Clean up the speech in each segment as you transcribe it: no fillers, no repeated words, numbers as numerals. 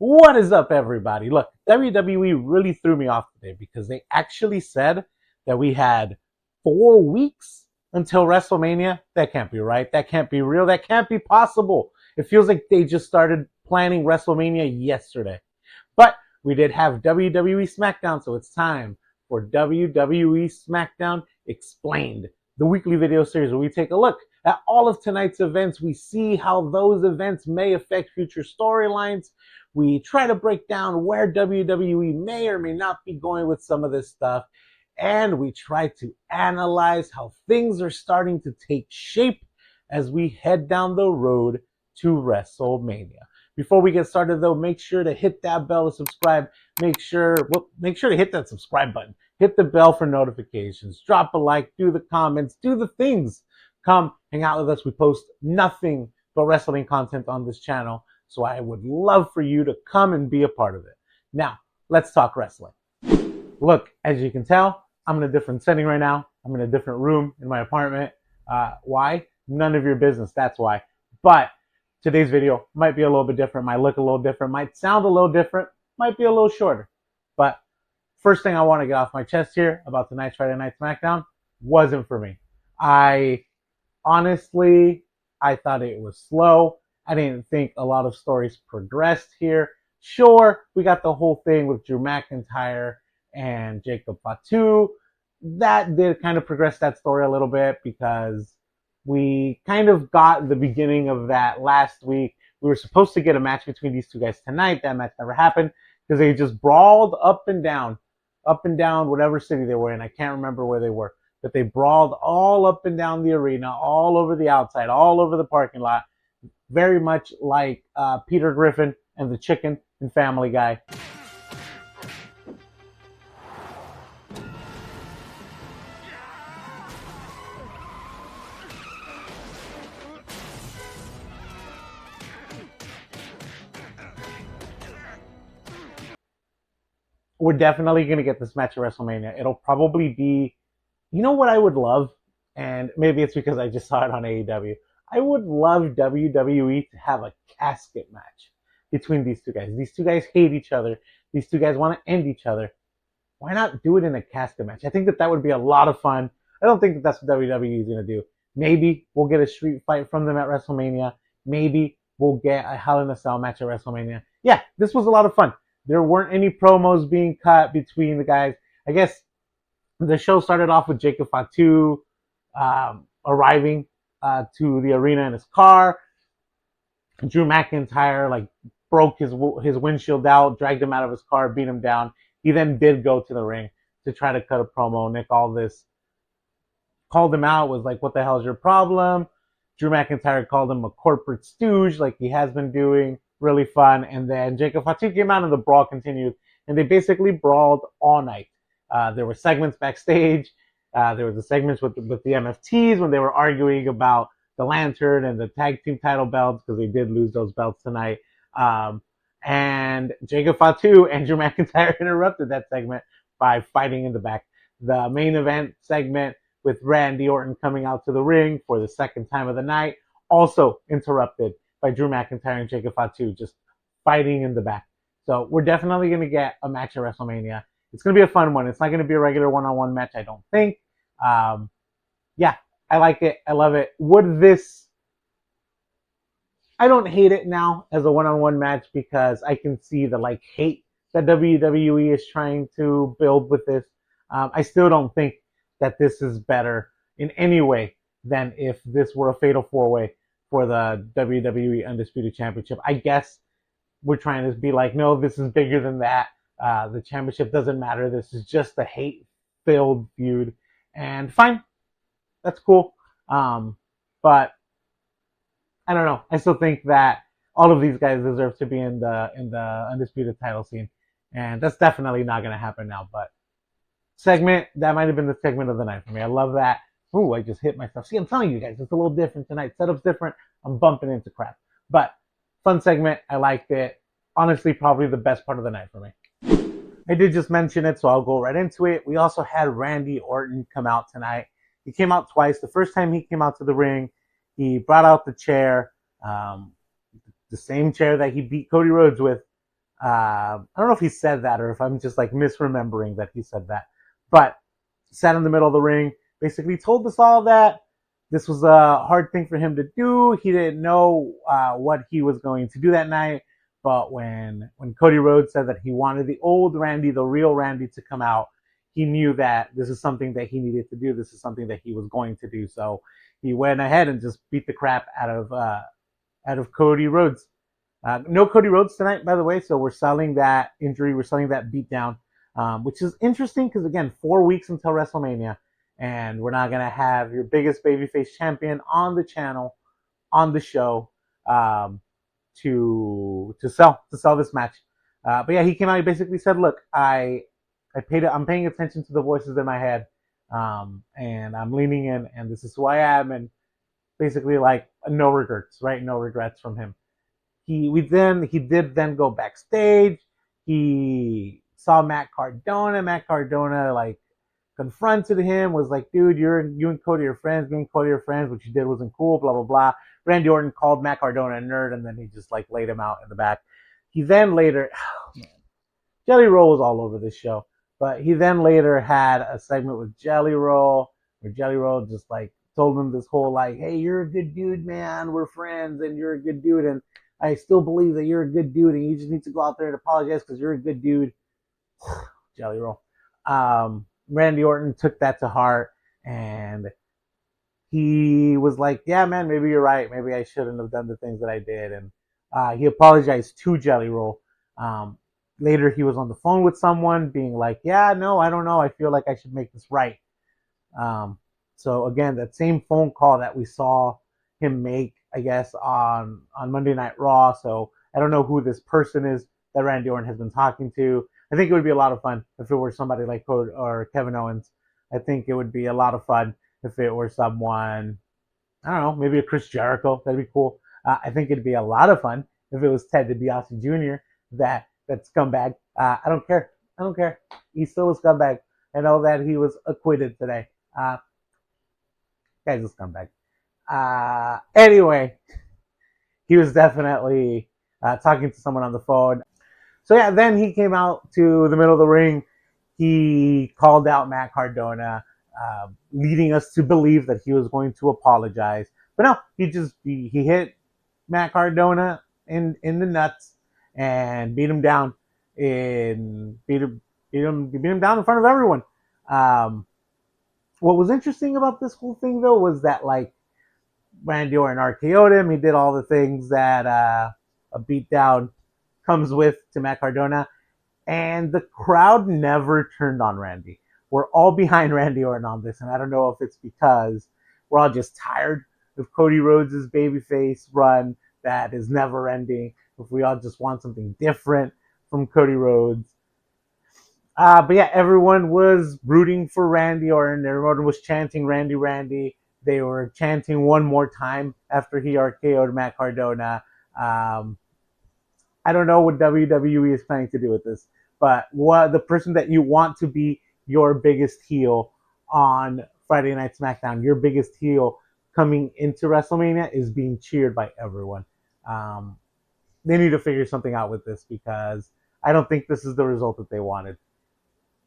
What is up, everybody? Look, WWE really threw me off today because they actually said that we had 4 weeks until WrestleMania. That can't be right. That can't be real. That can't be possible. It feels like they just started planning WrestleMania yesterday. But we did have WWE Smackdown, so it's time for WWE Smackdown Explained, the weekly video series where we take a look at all of tonight's events. We see how those events may affect future storylines. We try to break down where WWE may or may not be going with some of this stuff. And we try to analyze how things are starting to take shape as we head down the road to WrestleMania. Before we get started, though, make sure to hit that bell to subscribe. Make sure to hit that subscribe button. Hit the bell for notifications. Drop a like. Do the comments. Do the things. Come hang out with us. We post nothing but wrestling content on this channel. So I would love for you to come and be a part of it. Now, let's talk wrestling. Look, as you can tell, I'm in a different setting right now. I'm in a different room in my apartment. Why? None of your business. That's why. But today's video might be a little bit different, might look a little different, might sound a little different, might be a little shorter. But first thing I want to get off my chest here about tonight's Friday Night Smackdown wasn't for me. Honestly, I thought it was slow. I didn't think a lot of stories progressed here. Sure, we got the whole thing with Drew McIntyre and Jacob Fatu. That did kind of progress that story a little bit because we kind of got the beginning of that last week. We were supposed to get a match between these two guys tonight. That match never happened because they just brawled up and down whatever city they were in. I can't remember where they were, but they brawled all up and down the arena, all over the outside, all over the parking lot. Very much like Peter Griffin and the chicken in Family Guy. We're definitely going to get this match at WrestleMania. It'll probably be, you know what I would love? And maybe it's because I just saw it on AEW. I would love WWE to have a casket match between these two guys. These two guys hate each other. These two guys want to end each other. Why not do it in a casket match? I think that would be a lot of fun. I don't think that that's what WWE is going to do. Maybe we'll get a street fight from them at WrestleMania. Maybe we'll get a Hell in a Cell match at WrestleMania. Yeah, this was a lot of fun. There weren't any promos being cut between the guys. I guess the show started off with Jacob Fatu arriving to the arena in his car. Drew McIntyre broke his windshield out, dragged him out of his car, beat him down. He then did go to the ring to try to cut a promo. Nick Aldis called him out, was like, "What the hell is your problem?" Drew McIntyre called him a corporate stooge, like he has been doing. Really fun. And then Jacob Fatu came out and the brawl continued. And they basically brawled all night. There were segments backstage. There was the segments with the MFTs when they were arguing about the lantern and the tag team title belts because they did lose those belts tonight. And Jacob Fatu and Drew McIntyre interrupted that segment by fighting in the back. The main event segment with Randy Orton coming out to the ring for the second time of the night also interrupted by Drew McIntyre and Jacob Fatu just fighting in the back. So we're definitely going to get a match at WrestleMania. It's going to be a fun one. It's not going to be a regular one-on-one match, I don't think. Yeah, I like it. I love it. I don't hate it now as a one-on-one match because I can see the hate that WWE is trying to build with this. I still don't think that this is better in any way than if this were a fatal four-way for the WWE Undisputed Championship. I guess we're trying to be like, no, this is bigger than that. The championship doesn't matter. This is just a hate-filled feud. And fine. That's cool. But I don't know. I still think that all of these guys deserve to be in the Undisputed title scene. And that's definitely not going to happen now. But that might have been the segment of the night for me. I love that. Ooh, I just hit myself. See, I'm telling you guys, it's a little different tonight. Setup's different. I'm bumping into crap. But fun segment. I liked it. Honestly, probably the best part of the night for me. I did just mention it, so I'll go right into it. We also had Randy Orton come out tonight. He came out twice. The first time he came out to the ring, he brought out the chair, the same chair that he beat Cody Rhodes with I don't know if he said that or if I'm just like misremembering that he said that, but sat in the middle of the ring, basically told us all that this was a hard thing for him to do. He didn't know what he was going to do that night, but when Cody Rhodes said that he wanted the old Randy, the real Randy, to come out, he knew that this is something that he needed to do. This is something that he was going to do. So he went ahead and just beat the crap out of Cody Rhodes. No Cody Rhodes tonight, by the way. So we're selling that injury. We're selling that beatdown, which is interesting because, again, 4 weeks until WrestleMania. And we're not going to have your biggest babyface champion on the channel, on the show, to sell this match. But yeah, he came out. He basically said, "Look, I'm paying attention to the voices in my head, and I'm leaning in, and this is who I am." And basically, like, no regrets, right? No regrets from him. He did then go backstage. He saw Matt Cardona. Matt Cardona like confronted him, was like, "Dude, you and Cody are friends. Me and Cody are friends. What you did wasn't cool." Blah blah blah. Randy Orton called Matt Cardona a nerd, and then he just like laid him out in the back. He then later, oh man, Jelly Roll was all over this show, but he then later had a segment with Jelly Roll, where Jelly Roll just like told him this whole like, "Hey, you're a good dude, man. We're friends, and you're a good dude, and I still believe that you're a good dude, and you just need to go out there and apologize because you're a good dude." Jelly Roll. Randy Orton took that to heart, and he was like, "Yeah, man, maybe you're right. Maybe I shouldn't have done the things that I did." And he apologized to Jelly Roll. Later, he was on the phone with someone being like, "Yeah, no, I don't know. I feel like I should make this right." So again, that same phone call that we saw him make, I guess, on Monday Night Raw. So I don't know who this person is that Randy Orton has been talking to. I think it would be a lot of fun if it were somebody like Cody or Kevin Owens. I think it would be a lot of fun if it were someone, I don't know, maybe a Chris Jericho. That'd be cool. I think it'd be a lot of fun if it was Ted DiBiase Jr. That scumbag. I don't care. I don't care. He's still a scumbag. I know that he was acquitted today. Guy's a scumbag. Anyway, he was definitely talking to someone on the phone. So yeah, then he came out to the middle of the ring. He called out Matt Cardona, leading us to believe that he was going to apologize. But no, he hit Matt Cardona in the nuts and beat him down beat him down in front of everyone. What was interesting about this whole thing though was that like Randy Orton RKO'd him. He did all the things that a beatdown comes with to Matt Cardona, and the crowd never turned on Randy. We're all behind Randy Orton on this, and I don't know if it's because we're all just tired of Cody Rhodes' babyface run that is never ending, if we all just want something different from Cody Rhodes. But yeah, everyone was rooting for Randy Orton. Everyone was chanting Randy, Randy. They were chanting one more time after he RKO'd Matt Cardona. I don't know what WWE is planning to do with this, but the person that you want to be your biggest heel on Friday Night Smackdown, your biggest heel coming into WrestleMania, is being cheered by everyone. They need to figure something out with this because I don't think this is the result that they wanted.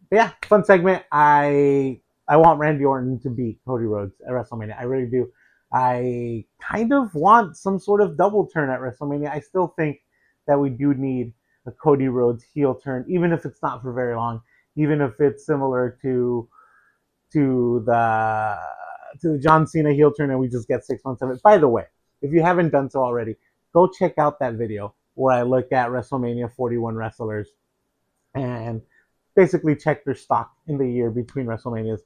But yeah, fun segment. I want Randy Orton to beat Cody Rhodes at WrestleMania. I really do. I kind of want some sort of double turn at WrestleMania. I still think that we do need a Cody Rhodes heel turn, even if it's not for very long, even if it's similar to the John Cena heel turn and we just get 6 months of it. By the way, if you haven't done so already, go check out that video where I look at WrestleMania 41 wrestlers and basically check their stock in the year between WrestleManias.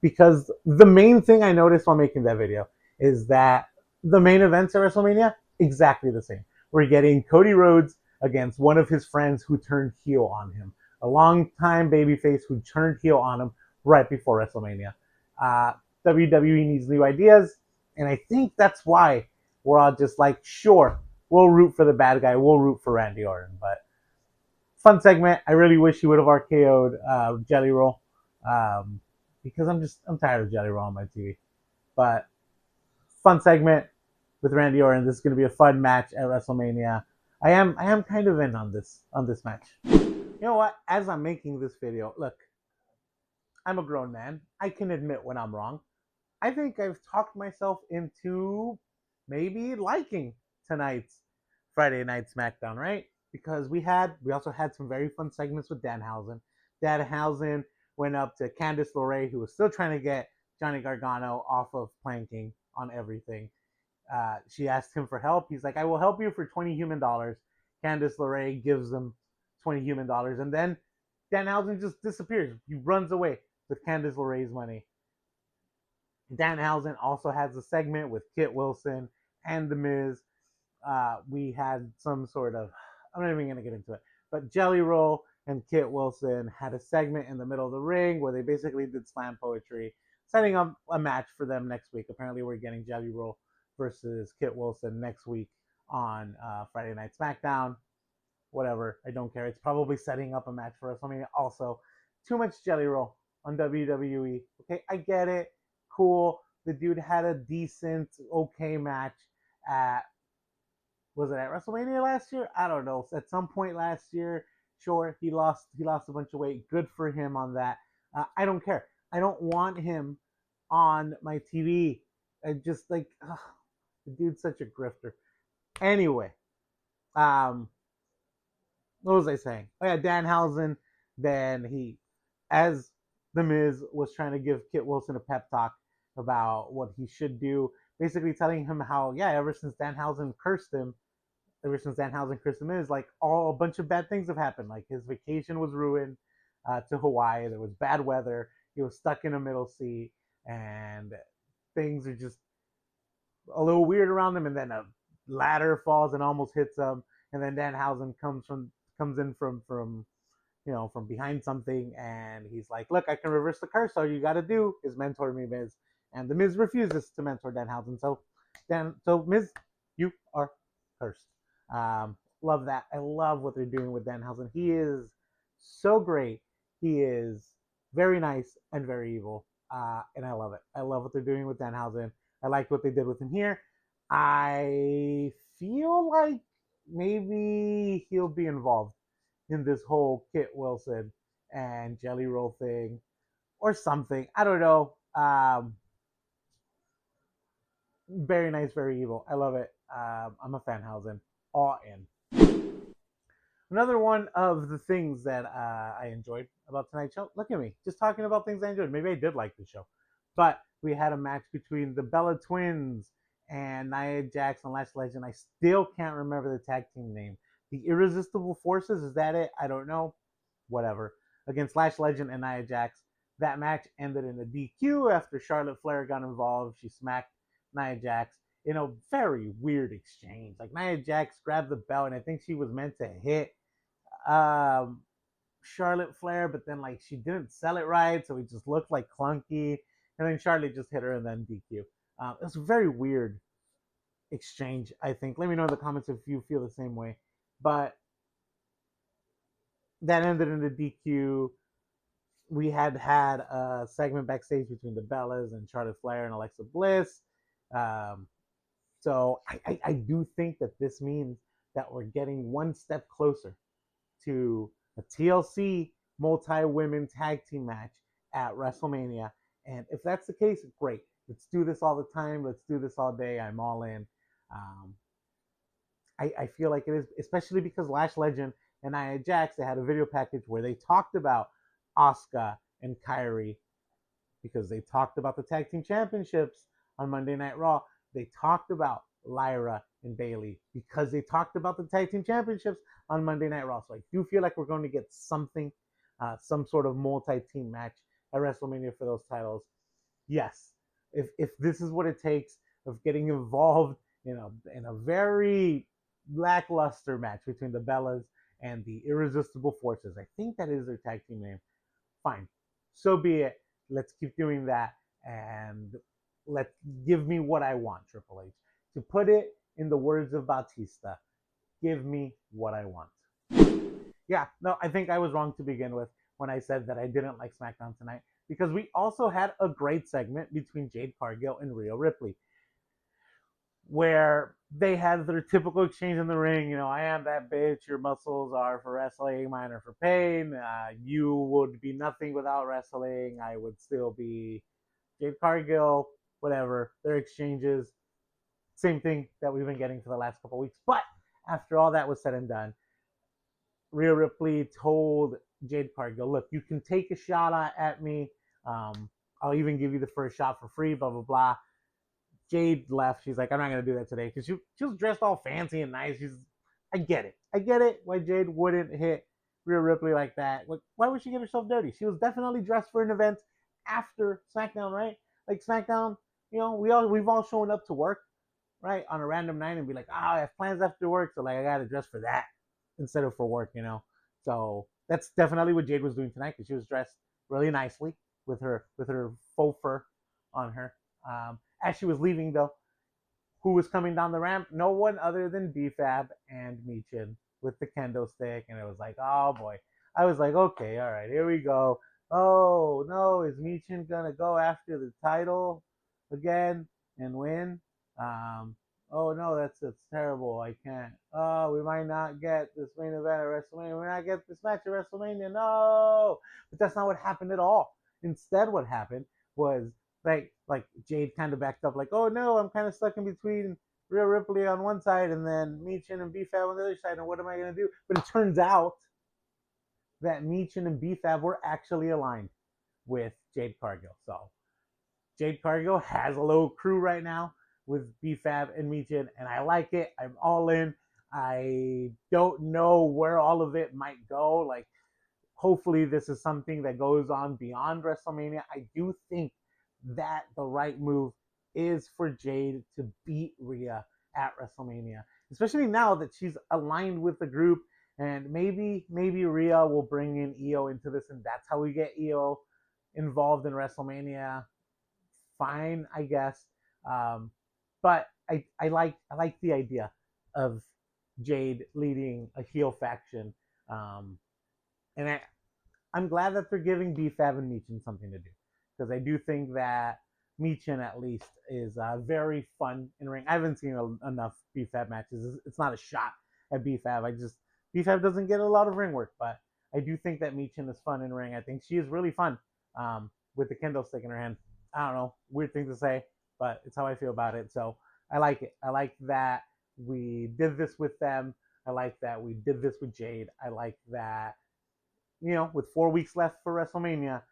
Because the main thing I noticed while making that video is that the main events at WrestleMania, exactly the same. We're getting Cody Rhodes against one of his friends who turned heel on him. A long-time babyface who turned heel on him right before WrestleMania. WWE needs new ideas, and I think that's why we're all just like, sure, we'll root for the bad guy. We'll root for Randy Orton. But fun segment. I really wish he would have RKO'd Jelly Roll. Because I'm tired of Jelly Roll on my TV. But fun segment with Randy Orton. This is going to be a fun match at WrestleMania. I am kind of in on this match. You know what? As I'm making this video, look, I'm a grown man. I can admit when I'm wrong. I think I've talked myself into maybe liking tonight's Friday Night Smackdown, right? Because we also had some very fun segments with Danhausen. Danhausen went up to Candice LeRae, who was still trying to get Johnny Gargano off of planking on everything. She asked him for help. He's like, "I will help you for $20 human." Candice LeRae gives him $20 human, and then Danhausen just disappears. He runs away with Candice LeRae's money. Danhausen also has a segment with Kit Wilson and The Miz. We had some sort of, I'm not even going to get into it, but Jelly Roll and Kit Wilson had a segment in the middle of the ring where they basically did slam poetry, setting up a match for them next week. Apparently, we're getting Jelly Roll versus Kit Wilson next week on Friday Night Smackdown. Whatever, I don't care. It's probably setting up a match for WrestleMania. Also, too much Jelly Roll on WWE. Okay, I get it. Cool. The dude had a decent, okay match at, was it at WrestleMania last year? I don't know. At some point last year, sure, he lost a bunch of weight. Good for him on that. I don't care. I don't want him on my TV. I just like, the dude's such a grifter. Anyway, what was I saying? Oh yeah, Danhausen. Then as The Miz was trying to give Kit Wilson a pep talk about what he should do, basically telling him how, yeah, ever since Danhausen cursed him, is like a bunch of bad things have happened. Like his vacation was ruined to Hawaii. There was bad weather. He was stuck in a middle seat, and things are just a little weird around him. And then a ladder falls and almost hits him. And then Danhausen comes in from behind something, and he's like, "Look, I can reverse the curse. All you got to do is mentor me, Miz." And the Miz refuses to mentor Danhausen. So Miz, you are cursed. Love that. I love what they're doing with Danhausen. He is so great. He is very nice and very evil, and I love it. I love what they're doing with Danhausen. I liked what they did with him here. I feel like maybe he'll be involved in this whole Kit Wilson and Jelly Roll thing or something. I don't know. Very nice, very evil. I love it. I'm a Fanhausen. All in. Another one of the things that I enjoyed about tonight's show. Look at me, just talking about things I enjoyed. Maybe I did like the show, but we had a match between the Bella Twins and Nia Jax and Lash Legend. I still can't remember the tag team name. The Irresistible Forces, is that it? I don't know. Whatever. Against Lash Legend and Nia Jax. That match ended in a DQ after Charlotte Flair got involved. She smacked Nia Jax in a very weird exchange. Like Nia Jax grabbed the belt, and I think she was meant to hit Charlotte Flair, but then like she didn't sell it right, so it just looked like clunky. And then Charlotte just hit her and then DQ. It was a very weird exchange, I think. Let me know in the comments if you feel the same way. But that ended in the DQ. We had a segment backstage between the Bellas and Charlotte Flair and Alexa Bliss. So I do think that this means that we're getting one step closer to a TLC multi-women tag team match at WrestleMania. And if that's the case, great. Let's do this all the time. Let's do this all day. I'm all in. I feel like it is, especially because Lash Legend and Nia Jax, they had a video package where they talked about Asuka and Kairi, because they talked about the tag team championships on Monday Night Raw. They talked about Lyra and Bayley because they talked about the tag team championships on Monday Night Raw. So I do feel like we're going to get something, some sort of multi-team match at WrestleMania for those titles. Yes, if this is what it takes of getting involved in a very lackluster match between the Bellas and the Irresistible Forces, I think that is their tag team name. Fine, so be it. Let's keep doing that, and give me what I want, Triple H. To put it in the words of Batista, give me what I want. Yeah, no, I think I was wrong to begin with when I said that I didn't like SmackDown tonight, because we also had a great segment between Jade Cargill and Rhea Ripley. where they had their typical exchange in the ring. You know, I am that bitch. Your muscles are for wrestling, mine are for pain. You would be nothing without wrestling. I would still be Jade Cargill, whatever. Their exchanges, same thing that we've been getting for the last couple of weeks. But after all that was said and done, Rhea Ripley told Jade Cargill, look, you can take a shot at me. I'll even give you the first shot for free, blah, blah, blah. Jade left. She's like, I'm not going to do that today. Because she was dressed all fancy and nice. I get it. I get it why Jade wouldn't hit Rhea Ripley like that. Like, why would she get herself dirty? She was definitely dressed for an event after SmackDown, right? Like SmackDown, you know, we've all shown up to work, right, on a random night and be like, I have plans after work, so like I got to dress for that instead of for work, you know. So that's definitely what Jade was doing tonight because she was dressed really nicely with her faux fur on her. As she was leaving, though, who was coming down the ramp? No one other than B-Fab and Michin with the kendo stick, and it was like, oh boy. I was like, okay, all right, here we go. Oh no, is Michin gonna go after the title again and win? Oh no, that's terrible. I can't. Oh, we might not get this main event at WrestleMania. We might not get this match at WrestleMania. No, but that's not what happened at all. Instead, what happened was like Jade kind of backed up, like, oh no, I'm kind of stuck in between Rhea Ripley on one side and then Michin and B-Fab on the other side, and what am I gonna do? But it turns out that Michin and B-Fab were actually aligned with Jade Cargill. So Jade Cargill has a little crew right now with B-Fab and Michin, and I like it. I'm all in. I don't know where all of it might go. Like, hopefully this is something that goes on beyond WrestleMania. I do think that the right move is for Jade to beat Rhea at WrestleMania, especially now that she's aligned with the group. And maybe Rhea will bring in Io into this, and that's how we get Io involved in WrestleMania. Fine, I guess. But I like the idea of Jade leading a heel faction, and I'm glad that they're giving B-Fab and Michin something to do, because I do think that Michin at least is very fun in ring. I haven't seen enough B-Fab matches. It's not a shot at B-Fab. B-Fab doesn't get a lot of ring work, but I do think that Michin is fun in ring. I think she is really fun with the kendo stick in her hand. I don't know, weird thing to say, but it's how I feel about it. So I like it. I like that we did this with them. I like that we did this with Jade. I like that, you know, with 4 weeks left for WrestleMania,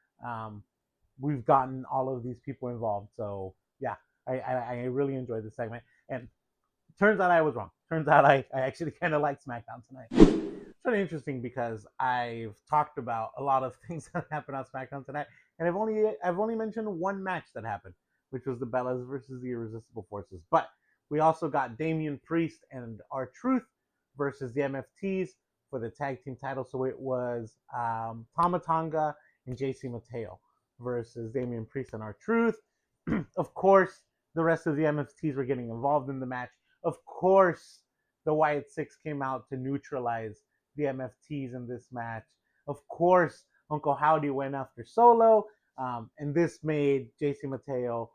we've gotten all of these people involved. So yeah, I really enjoyed this segment. And turns out I was wrong. Turns out I actually kind of like SmackDown tonight. It's really interesting because I've talked about a lot of things that happened on SmackDown tonight, and I've only mentioned one match that happened, which was the Bellas versus the Irresistible Forces. But we also got Damian Priest and R-Truth versus the MFTs for the tag team title. So it was Tama Tonga and JC Mateo versus Damian Priest and R-Truth. Of course, the rest of the MFTs were getting involved in the match. Of course, the Wyatt Six came out to neutralize the MFTs in this match. Of course, Uncle Howdy went after Solo, and this made JC Mateo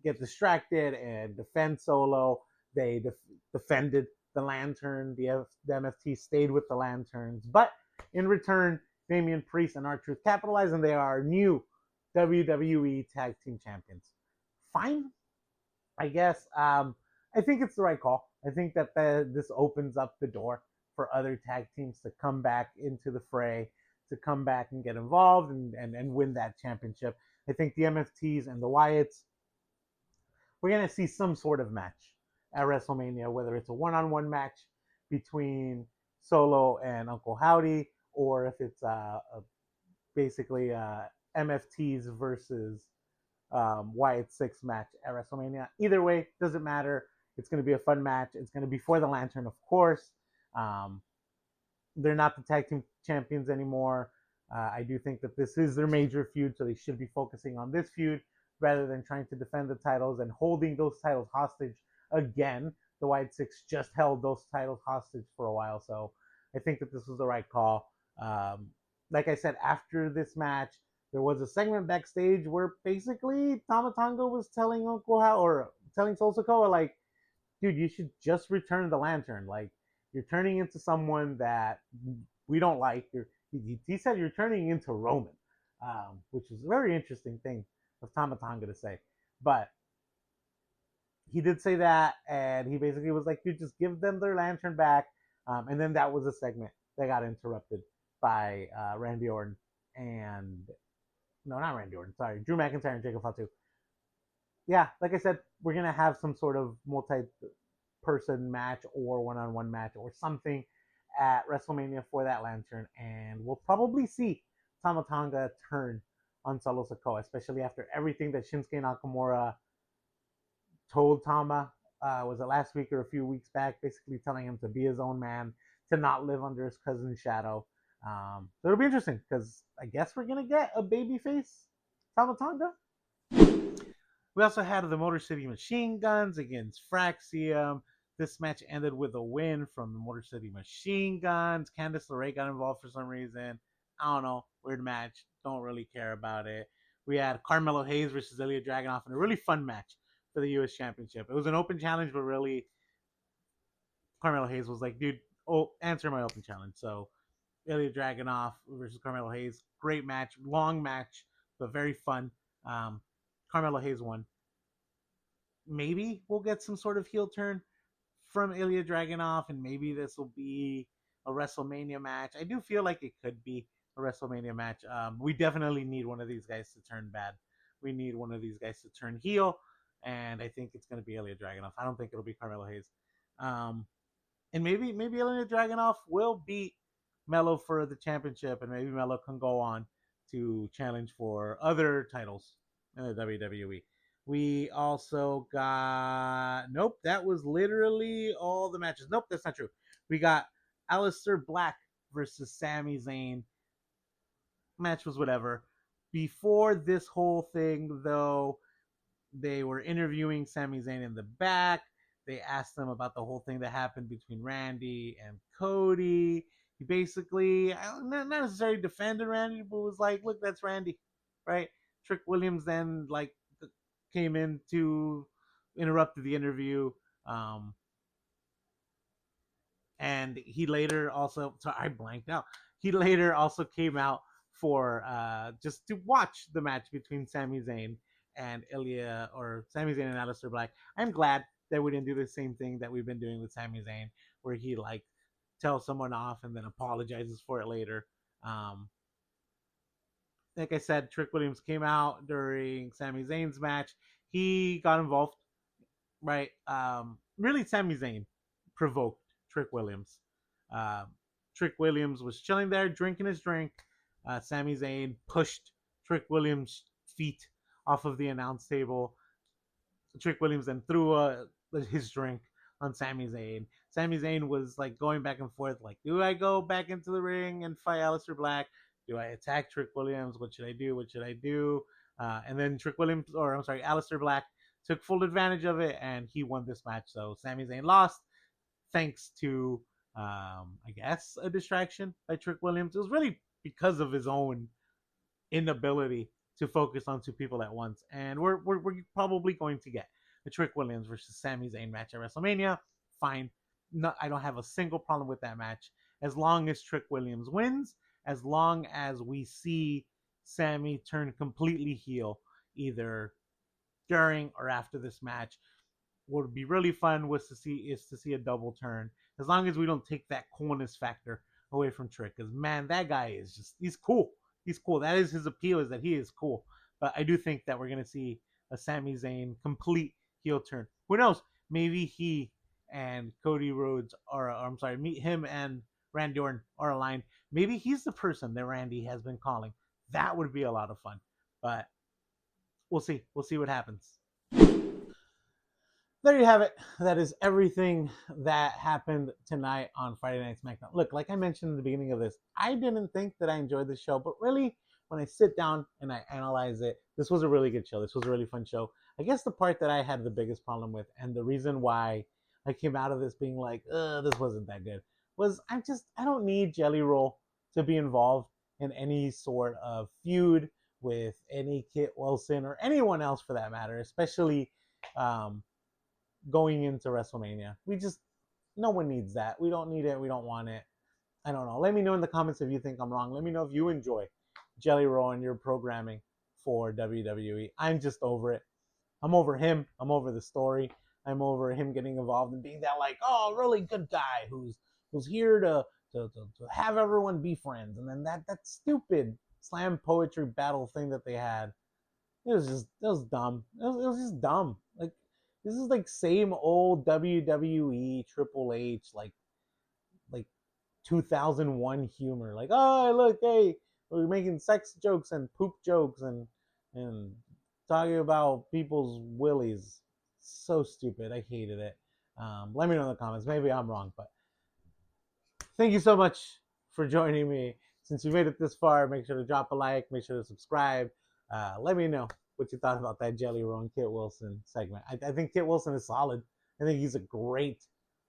get distracted and defend Solo. They defended the lantern. The MFT stayed with the lanterns. But in return, Damian Priest and R-Truth capitalized, and they are new WWE Tag Team Champions. Fine, I guess. I think it's the right call. I think that this opens up the door for other tag teams to come back into the fray, to come back and get involved and win that championship. I think the MFTs and the Wyatts, we're going to see some sort of match at WrestleMania, whether it's a one-on-one match between Solo and Uncle Howdy, or if it's basically MFTs versus Wyatt Six match at WrestleMania. Either way, doesn't matter. It's going to be a fun match. It's going to be for the lantern, of course. They're not the tag team champions anymore. I do think that this is their major feud, so they should be focusing on this feud rather than trying to defend the titles and holding those titles hostage again. The Wyatt Six just held those titles hostage for a while, so I think that this was the right call. Like I said, after this match, there was a segment backstage where basically Tama Tonga was telling Uncle Howdy, or telling Sol Sokoa, like, dude, you should just return the lantern. Like, you're turning into someone that we don't like. He said you're turning into Roman, which is a very interesting thing of Tama Tonga to say. But he did say that, and he basically was like, dude, just give them their lantern back. And then that was a segment that got interrupted by Randy Orton and no, not Randy Orton. Sorry, Drew McIntyre and Jacob Fatu. Yeah, like I said, we're gonna have some sort of multi-person match or one-on-one match or something at WrestleMania for that lantern, and we'll probably see Tama Tonga turn on Solo Sikoa, especially after everything that Shinsuke Nakamura told Tama. Was it last week or a few weeks back? Basically telling him to be his own man, to not live under his cousin's shadow. So it'll be interesting because I guess we're gonna get a babyface Tama Tonga. We also had the Motor City Machine Guns against Fraxium. This match ended with a win from the Motor City Machine Guns. Candice LeRae got involved for some reason. I don't know. Weird match. Don't really care about it. We had Carmelo Hayes versus Ilya Dragunov in a really fun match for the U.S. Championship. It was an open challenge, but really, Carmelo Hayes was like, dude, answer my open challenge. So, Ilya Dragunov versus Carmelo Hayes. Great match. Long match, but very fun. Carmelo Hayes won. Maybe we'll get some sort of heel turn from Ilya Dragunov, and maybe this will be a WrestleMania match. I do feel like it could be a WrestleMania match. We definitely need one of these guys to turn bad. We need one of these guys to turn heel, and I think it's going to be Ilya Dragunov. I don't think it'll be Carmelo Hayes. And maybe Ilya Dragunov will beat Melo for the championship, and maybe Melo can go on to challenge for other titles in the WWE. We also got that was literally all the matches. Nope, that's not true. We got Aleister Black versus Sami Zayn. Match was whatever. Before this whole thing, though, they were interviewing Sami Zayn in the back. They asked him about the whole thing that happened between Randy and Cody. He basically, not necessarily defended Randy, but was like, look, that's Randy, right? Trick Williams then, came in to interrupt the interview. And he later also, sorry, I blanked out. He later also came out for just to watch the match between Sami Zayn and Sami Zayn and Aleister Black. I'm glad that we didn't do the same thing that we've been doing with Sami Zayn, where he tells someone off and then apologizes for it later. Like I said, Trick Williams came out during Sami Zayn's match. He got involved, right? Really, Sami Zayn provoked Trick Williams. Trick Williams was chilling there, drinking his drink. Sami Zayn pushed Trick Williams' feet off of the announce table. Trick Williams then threw his drink on Sami Zayn. Sami Zayn was going back and forth, do I go back into the ring and fight Aleister Black? Do I attack Trick Williams? What should I do? What should I do? And then Aleister Black took full advantage of it, and he won this match. So Sami Zayn lost, thanks to, I guess, a distraction by Trick Williams. It was really because of his own inability to focus on two people at once. And we're probably going to get a Trick Williams versus Sami Zayn match at WrestleMania. Fine. No, I don't have a single problem with that match. As long as Trick Williams wins, as long as we see Sami turn completely heel, either during or after this match. What would be really fun is to see a double turn. As long as we don't take that coolness factor away from Trick, because man, that guy is he's cool. He's cool. That is his appeal, is that he is cool. But I do think that we're gonna see a Sami Zayn complete heel turn. Who knows? Maybe he and Cody Rhodes him and Randy Orton are aligned. Maybe he's the person that Randy has been calling. That would be a lot of fun. But we'll see. We'll see what happens. There you have it. That is everything that happened tonight on Friday Night Smackdown. Look, like I mentioned in the beginning of this, I didn't think that I enjoyed the show, but really, when I sit down and I analyze it, this was a really good show. This was a really fun show. I guess the part that I had the biggest problem with, and the reason why I came out of this being like, this wasn't that good, was I don't need Jelly Roll to be involved in any sort of feud with any Kit Wilson or anyone else for that matter, especially going into WrestleMania. No one needs that. We don't need it. We don't want it. I don't know. Let me know in the comments if you think I'm wrong. Let me know if you enjoy Jelly Roll and your programming for WWE. I'm just over it. I'm over him. I'm over the story. I'm over him getting involved and being that like, oh, really good guy who's here to have everyone be friends. And then that stupid slam poetry battle thing that they had, it was dumb. It was just dumb. Like this is like same old WWE Triple H like 2001 humor. Like, oh look, hey, we're making sex jokes and poop jokes and talking about people's willies. So stupid. I hated it. Let me know in the comments. Maybe I'm wrong, but thank you so much for joining me. Since you made it this far, make sure to drop a like, make sure to subscribe. Let me know what you thought about that Jelly Roll and Kit Wilson segment. I think Kit Wilson is solid. I think he's a great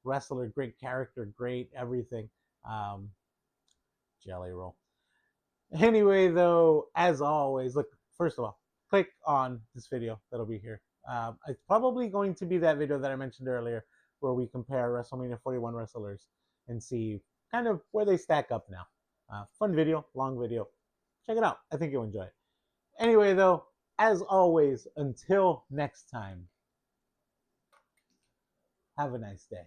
wrestler, great character, great everything. Um, Jelly Roll. Anyway, though, as always, look, first of all, click on this video that'll be here. It's probably going to be that video that I mentioned earlier where we compare WrestleMania 41 wrestlers and see kind of where they stack up now. Fun video, long video. Check it out. I think you'll enjoy it. Anyway, though, as always, until next time, have a nice day.